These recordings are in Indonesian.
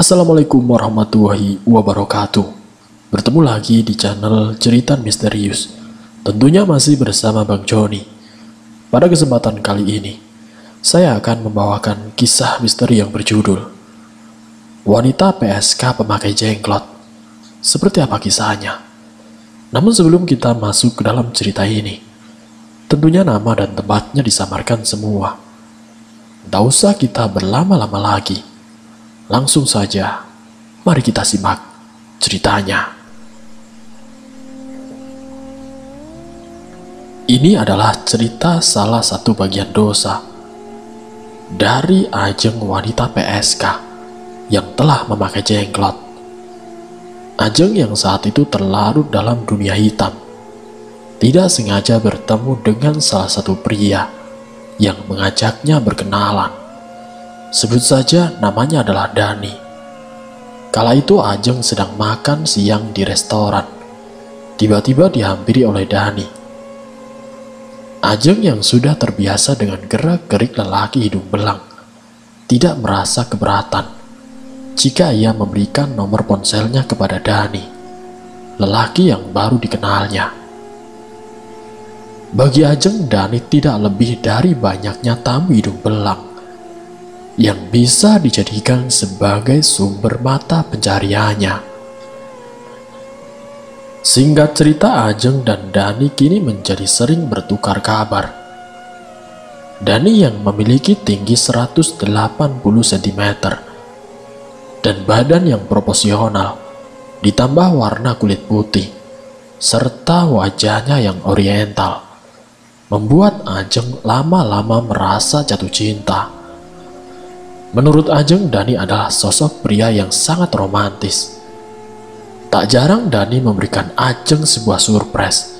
Assalamualaikum warahmatullahi wabarakatuh. Bertemu lagi di channel Cerita Misterius. Tentunya masih bersama Bang Joni. Pada kesempatan kali ini, saya akan membawakan kisah misteri yang berjudul Wanita PSK Pemakai Jenglot. Seperti apa kisahnya? Namun sebelum kita masuk ke dalam cerita ini, tentunya nama dan tempatnya disamarkan semua. Tak usah kita berlama-lama lagi. Langsung saja, mari kita simak ceritanya. Ini adalah cerita salah satu bagian dosa dari Ajeng wanita PSK yang telah memakai jenglot. Ajeng yang saat itu terlarut dalam dunia hitam, tidak sengaja bertemu dengan salah satu pria yang mengajaknya berkenalan. Sebut saja namanya adalah Dani. Kala itu Ajeng sedang makan siang di restoran. Tiba-tiba dihampiri oleh Dani. Ajeng yang sudah terbiasa dengan gerak-gerik lelaki hidung belang tidak merasa keberatan jika ia memberikan nomor ponselnya kepada Dani, lelaki yang baru dikenalnya. Bagi Ajeng, Dani tidak lebih dari banyaknya tamu hidung belang yang bisa dijadikan sebagai sumber mata pencariannya. Singkat cerita, Ajeng dan Dani kini menjadi sering bertukar kabar. Dani yang memiliki tinggi 180 cm dan badan yang proporsional, ditambah warna kulit putih, serta wajahnya yang oriental, membuat Ajeng lama-lama merasa jatuh cinta. Menurut Ajeng, Dani adalah sosok pria yang sangat romantis. Tak jarang Dani memberikan Ajeng sebuah surprise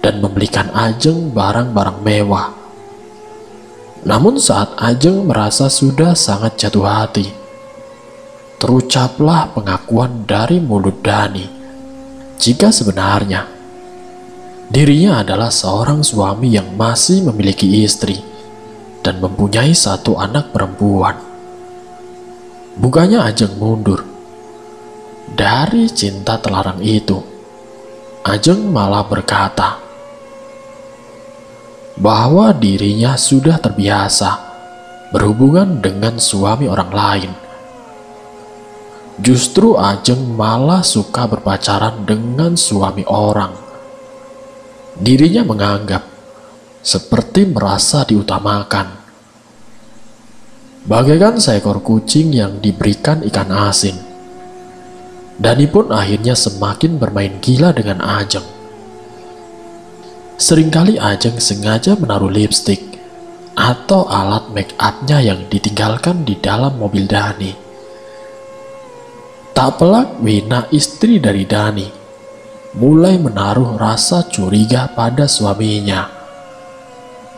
dan membelikan Ajeng barang-barang mewah. Namun saat Ajeng merasa sudah sangat jatuh hati, terucaplah pengakuan dari mulut Dani jika sebenarnya dirinya adalah seorang suami yang masih memiliki istri dan mempunyai satu anak perempuan. Bukannya Ajeng mundur dari cinta terlarang itu, Ajeng malah berkata bahwa dirinya sudah terbiasa berhubungan dengan suami orang lain. Justru Ajeng malah suka berpacaran dengan suami orang. Dirinya menganggap seperti merasa diutamakan, bagaikan seekor kucing yang diberikan ikan asin. Dani pun akhirnya semakin bermain gila dengan Ajeng. Seringkali Ajeng sengaja menaruh lipstik atau alat make up-nya yang ditinggalkan di dalam mobil Dani. Tak pelak Wina, istri dari Dani, mulai menaruh rasa curiga pada suaminya.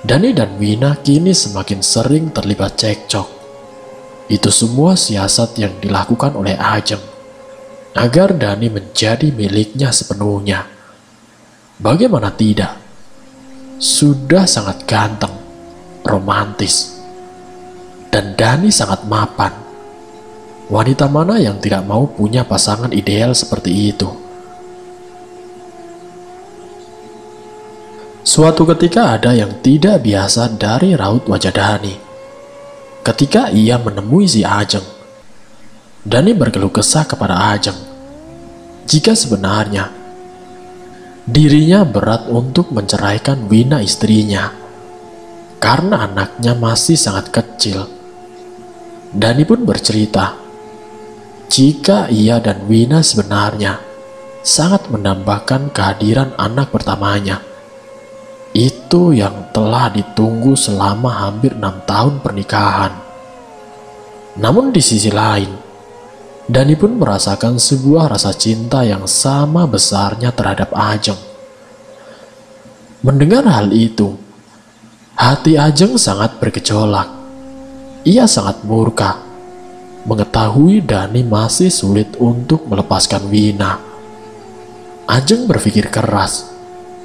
Dani dan Wina kini semakin sering terlibat cekcok. Itu semua siasat yang dilakukan oleh Ajeng agar Dani menjadi miliknya sepenuhnya. Bagaimana tidak? Sudah sangat ganteng, romantis, dan Dani sangat mapan. Wanita mana yang tidak mau punya pasangan ideal seperti itu? Suatu ketika ada yang tidak biasa dari raut wajah Dani. Ketika ia menemui si Ajeng, Dani berkeluh kesah kepada Ajeng jika sebenarnya dirinya berat untuk menceraikan Wina, istrinya, karena anaknya masih sangat kecil. Dani pun bercerita jika ia dan Wina sebenarnya sangat mendambakan kehadiran anak pertamanya. Itu yang telah ditunggu selama hampir 6 tahun pernikahan. Namun di sisi lain, Dani pun merasakan sebuah rasa cinta yang sama besarnya terhadap Ajeng. Mendengar hal itu, hati Ajeng sangat bergejolak. Ia sangat murka mengetahui Dani masih sulit untuk melepaskan Wina. Ajeng berpikir keras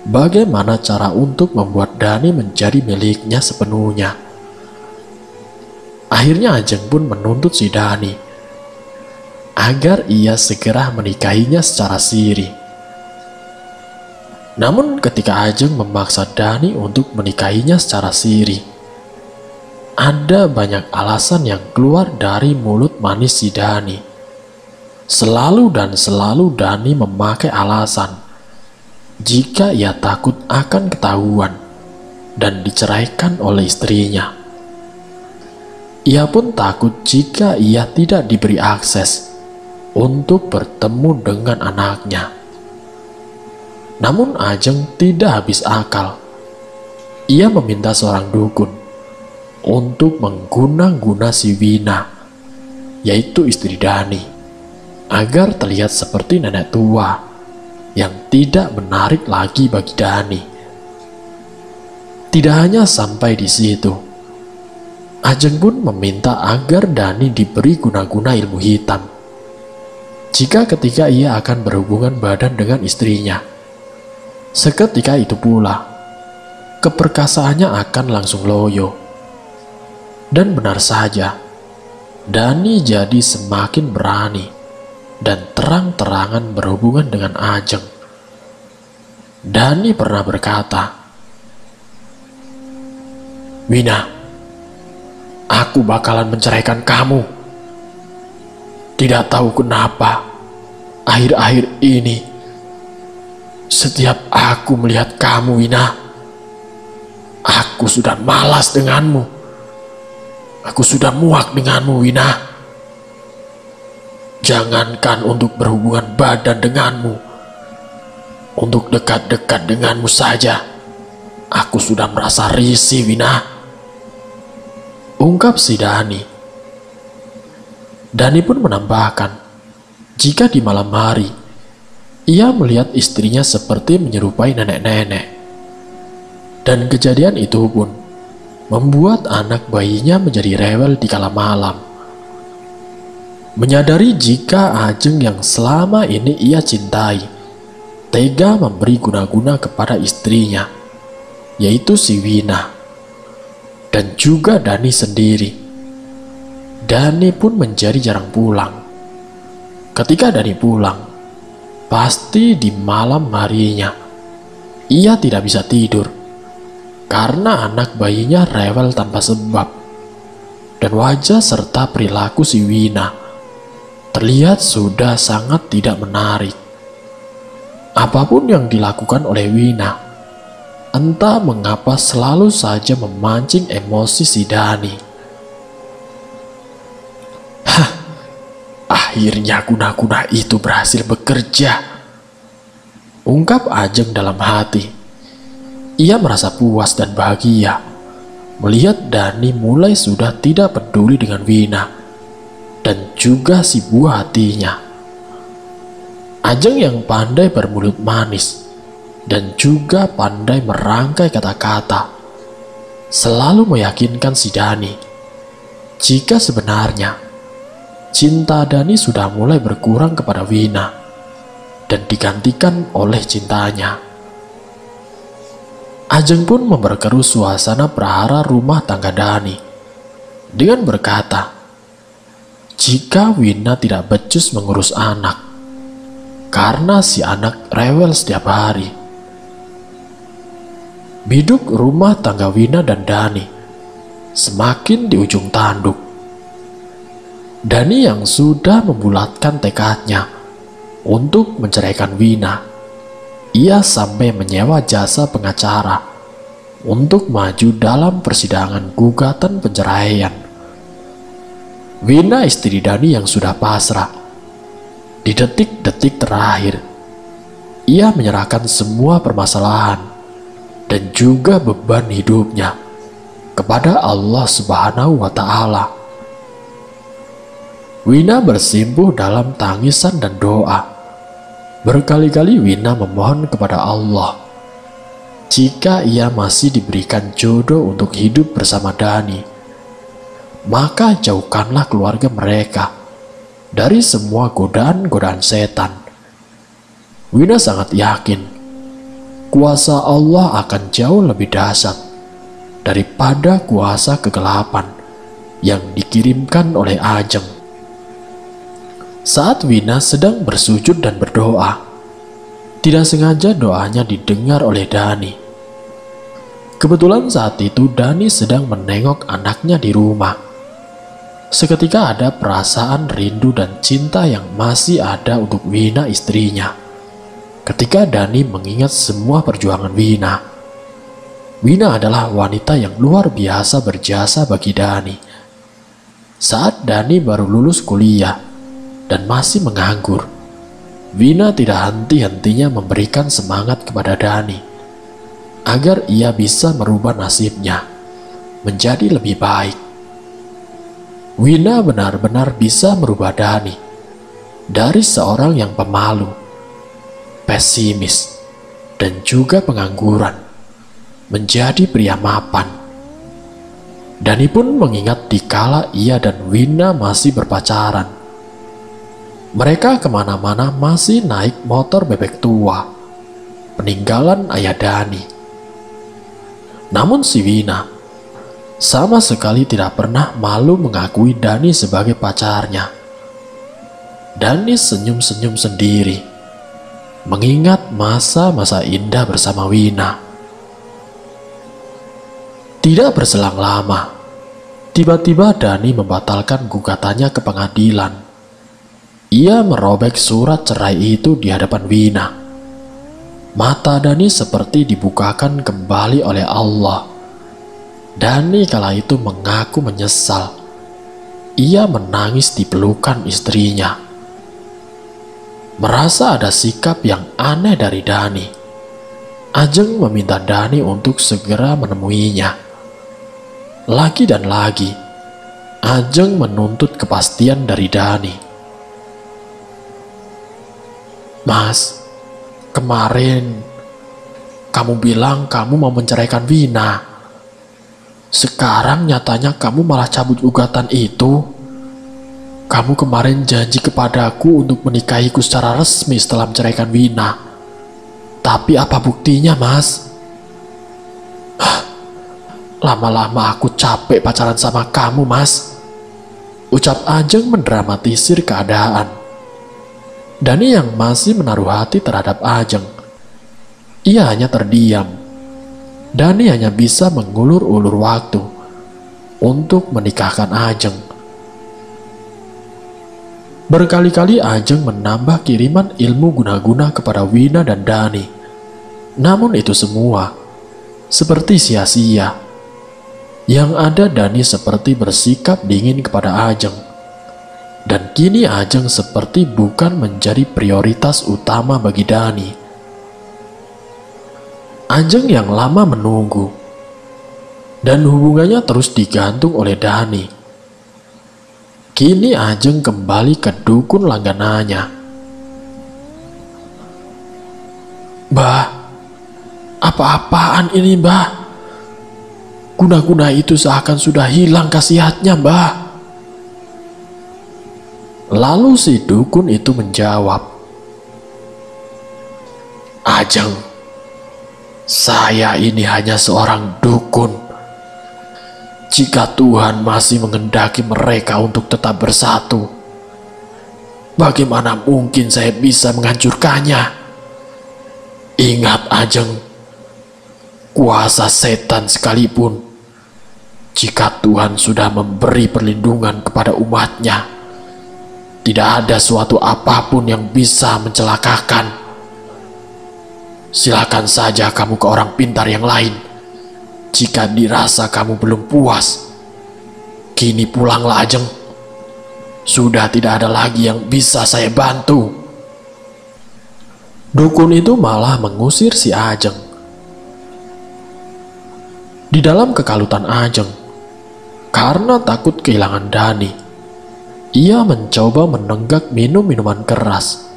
bagaimana cara untuk membuat Dani menjadi miliknya sepenuhnya. Akhirnya Ajeng pun menuntut si Dani agar ia segera menikahinya secara siri. Namun ketika Ajeng memaksa Dani untuk menikahinya secara siri, ada banyak alasan yang keluar dari mulut manis si Dani. Selalu dan selalu Dani memakai alasan jika ia takut akan ketahuan dan diceraikan oleh istrinya. Ia pun takut jika ia tidak diberi akses untuk bertemu dengan anaknya. Namun Ajeng tidak habis akal. Ia meminta seorang dukun untuk mengguna-guna si Wina, yaitu istri Dani, agar terlihat seperti nenek tua yang tidak menarik lagi bagi Dani. Tidak hanya sampai di situ, Ajeng pun meminta agar Dani diberi guna-guna ilmu hitam jika ketika ia akan berhubungan badan dengan istrinya. Seketika itu pula, keperkasaannya akan langsung loyo. Dan benar saja, Dani jadi semakin berani dan terang-terangan berhubungan dengan Ajeng. Dani pernah berkata, "Wina, aku bakalan menceraikan kamu. Tidak tahu kenapa, akhir-akhir ini, setiap aku melihat kamu, Wina, aku sudah malas denganmu. Aku sudah muak denganmu, Wina. Jangankan untuk berhubungan badan denganmu, untuk dekat-dekat denganmu saja, aku sudah merasa risih, Wina," ungkap si Dani. Dani pun menambahkan, jika di malam hari, ia melihat istrinya seperti menyerupai nenek-nenek. Dan kejadian itu pun membuat anak bayinya menjadi rewel di kala malam. Menyadari jika Ajeng yang selama ini ia cintai tega memberi guna-guna kepada istrinya, yaitu si Wina, dan juga Dani sendiri, Dani pun menjadi jarang pulang. Ketika Dani pulang, pasti di malam harinya ia tidak bisa tidur karena anak bayinya rewel tanpa sebab, dan wajah serta perilaku si Wina terlihat sudah sangat tidak menarik. Apapun yang dilakukan oleh Wina, entah mengapa selalu saja memancing emosi si Dani. Akhirnya guna-guna itu berhasil bekerja, ungkap Ajeng dalam hati. Ia merasa puas dan bahagia melihat Dani mulai sudah tidak peduli dengan Wina dan juga si buah hatinya. Ajeng yang pandai bermulut manis dan juga pandai merangkai kata-kata selalu meyakinkan si Dani jika sebenarnya cinta Dani sudah mulai berkurang kepada Wina dan digantikan oleh cintanya. Ajeng pun memperkeruh suasana prahara rumah tangga Dani dengan berkata, jika Wina tidak becus mengurus anak karena si anak rewel setiap hari. Biduk rumah tangga Wina dan Dani semakin di ujung tanduk. Dani yang sudah membulatkan tekadnya untuk menceraikan Wina, ia sampai menyewa jasa pengacara untuk maju dalam persidangan gugatan penceraian. Wina, istri Dani yang sudah pasrah, di detik-detik terakhir, ia menyerahkan semua permasalahan dan juga beban hidupnya kepada Allah Subhanahu wa Ta'ala. Wina bersimpuh dalam tangisan dan doa. Berkali-kali Wina memohon kepada Allah jika ia masih diberikan jodoh untuk hidup bersama Dani, maka jauhkanlah keluarga mereka dari semua godaan-godaan setan. Wina sangat yakin kuasa Allah akan jauh lebih dahsyat daripada kuasa kegelapan yang dikirimkan oleh Ajeng. Saat Wina sedang bersujud dan berdoa, tidak sengaja doanya didengar oleh Dani. Kebetulan saat itu Dani sedang menengok anaknya di rumah. Seketika ada perasaan rindu dan cinta yang masih ada untuk Wina istrinya. Ketika Dani mengingat semua perjuangan Wina. Wina adalah wanita yang luar biasa berjasa bagi Dani. Saat Dani baru lulus kuliah dan masih menganggur, Wina tidak henti-hentinya memberikan semangat kepada Dani agar ia bisa merubah nasibnya menjadi lebih baik. Wina benar-benar bisa merubah Dani dari seorang yang pemalu, pesimis, dan juga pengangguran menjadi pria mapan. Dani pun mengingat dikala ia dan Wina masih berpacaran. Mereka kemana-mana masih naik motor bebek tua, peninggalan ayah Dani. Namun si Wina sama sekali tidak pernah malu mengakui Dani sebagai pacarnya. Dani senyum-senyum sendiri, mengingat masa-masa indah bersama Wina. Tidak berselang lama, tiba-tiba Dani membatalkan gugatannya ke pengadilan. Ia merobek surat cerai itu di hadapan Wina. Mata Dani seperti dibukakan kembali oleh Allah. Dani kala itu mengaku menyesal. Ia menangis di pelukan istrinya. Merasa ada sikap yang aneh dari Dani, Ajeng meminta Dani untuk segera menemuinya. Lagi dan lagi, Ajeng menuntut kepastian dari Dani. Mas, kemarin kamu bilang kamu mau menceraikan Wina. Sekarang nyatanya kamu malah cabut gugatan itu. Kamu kemarin janji kepadaku untuk menikahiku secara resmi setelah menceraikan Wina. Tapi apa buktinya, Mas? Lama-lama aku capek pacaran sama kamu, Mas. Ucap Ajeng mendramatisir keadaan. Dani yang masih menaruh hati terhadap Ajeng, ia hanya terdiam. Dani hanya bisa mengulur-ulur waktu untuk menikahkan Ajeng. Berkali-kali Ajeng menambah kiriman ilmu guna-guna kepada Wina dan Dani. Namun itu semua seperti sia-sia. Yang ada Dani seperti bersikap dingin kepada Ajeng. Dan kini Ajeng seperti bukan menjadi prioritas utama bagi Dani. Ajeng yang lama menunggu, dan hubungannya terus digantung oleh Dani. Kini Ajeng kembali ke dukun langganannya. Mbah, apa-apaan ini, Mbah? Guna-guna itu seakan sudah hilang khasiatnya, Mbah. Lalu si dukun itu menjawab, Ajeng, saya ini hanya seorang dukun. Jika Tuhan masih menghendaki mereka untuk tetap bersatu, bagaimana mungkin saya bisa menghancurkannya? Ingat Ajeng, kuasa setan sekalipun, jika Tuhan sudah memberi perlindungan kepada umatnya, tidak ada suatu apapun yang bisa mencelakakan. Silakan saja kamu ke orang pintar yang lain. Jika dirasa kamu belum puas, kini pulanglah Ajeng. Sudah tidak ada lagi yang bisa saya bantu. Dukun itu malah mengusir si Ajeng. Di dalam kekalutan Ajeng, karena takut kehilangan Dani, ia mencoba menenggak minum minuman keras.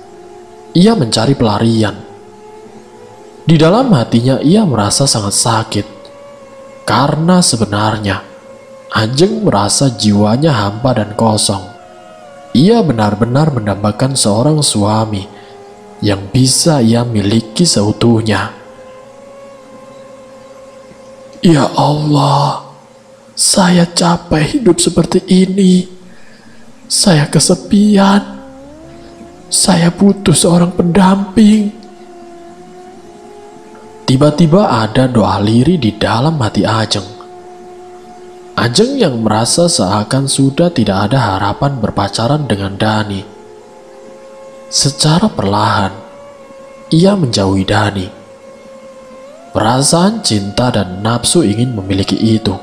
Ia mencari pelarian. Di dalam hatinya ia merasa sangat sakit. Karena sebenarnya Ajeng merasa jiwanya hampa dan kosong. Ia benar-benar mendambakan seorang suami yang bisa ia miliki seutuhnya. Ya Allah, saya capek hidup seperti ini. Saya kesepian. Saya butuh seorang pendamping. Tiba-tiba ada doa lirih di dalam hati Ajeng. Ajeng yang merasa seakan sudah tidak ada harapan berpacaran dengan Dani. Secara perlahan, ia menjauhi Dani. Perasaan cinta dan nafsu ingin memiliki itu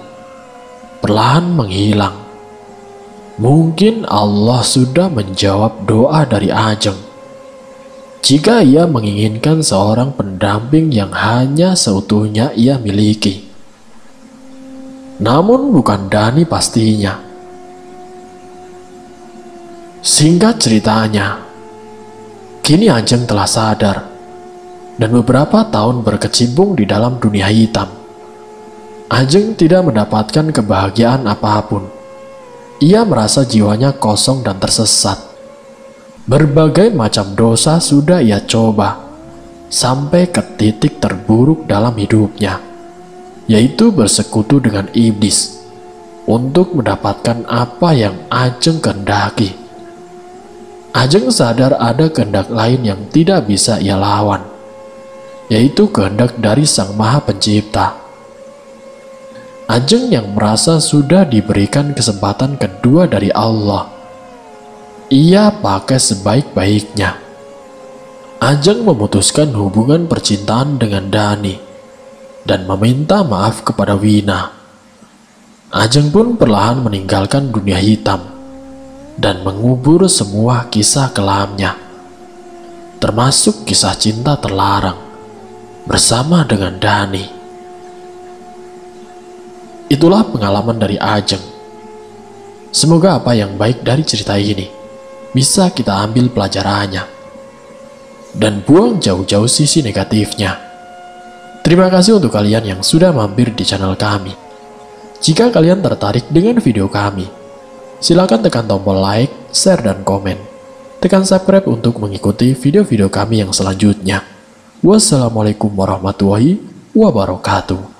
perlahan menghilang. Mungkin Allah sudah menjawab doa dari Ajeng jika ia menginginkan seorang pendamping yang hanya seutuhnya ia miliki. Namun bukan Dani pastinya. Singkat ceritanya, kini Ajeng telah sadar dan beberapa tahun berkecimpung di dalam dunia hitam. Ajeng tidak mendapatkan kebahagiaan apapun. Ia merasa jiwanya kosong dan tersesat. Berbagai macam dosa sudah ia coba sampai ke titik terburuk dalam hidupnya, yaitu bersekutu dengan iblis untuk mendapatkan apa yang Ajeng kehendaki. Ajeng sadar ada kehendak lain yang tidak bisa ia lawan, yaitu kehendak dari Sang Maha Pencipta. Ajeng yang merasa sudah diberikan kesempatan kedua dari Allah, ia pakai sebaik-baiknya. Ajeng memutuskan hubungan percintaan dengan Dani dan meminta maaf kepada Wina. Ajeng pun perlahan meninggalkan dunia hitam dan mengubur semua kisah kelamnya, termasuk kisah cinta terlarang bersama dengan Dani. Itulah pengalaman dari Ajeng. Semoga apa yang baik dari cerita ini bisa kita ambil pelajarannya dan buang jauh-jauh sisi negatifnya. Terima kasih untuk kalian yang sudah mampir di channel kami. Jika kalian tertarik dengan video kami, silakan tekan tombol like, share, dan komen. Tekan subscribe untuk mengikuti video-video kami yang selanjutnya. Wassalamualaikum warahmatullahi wabarakatuh.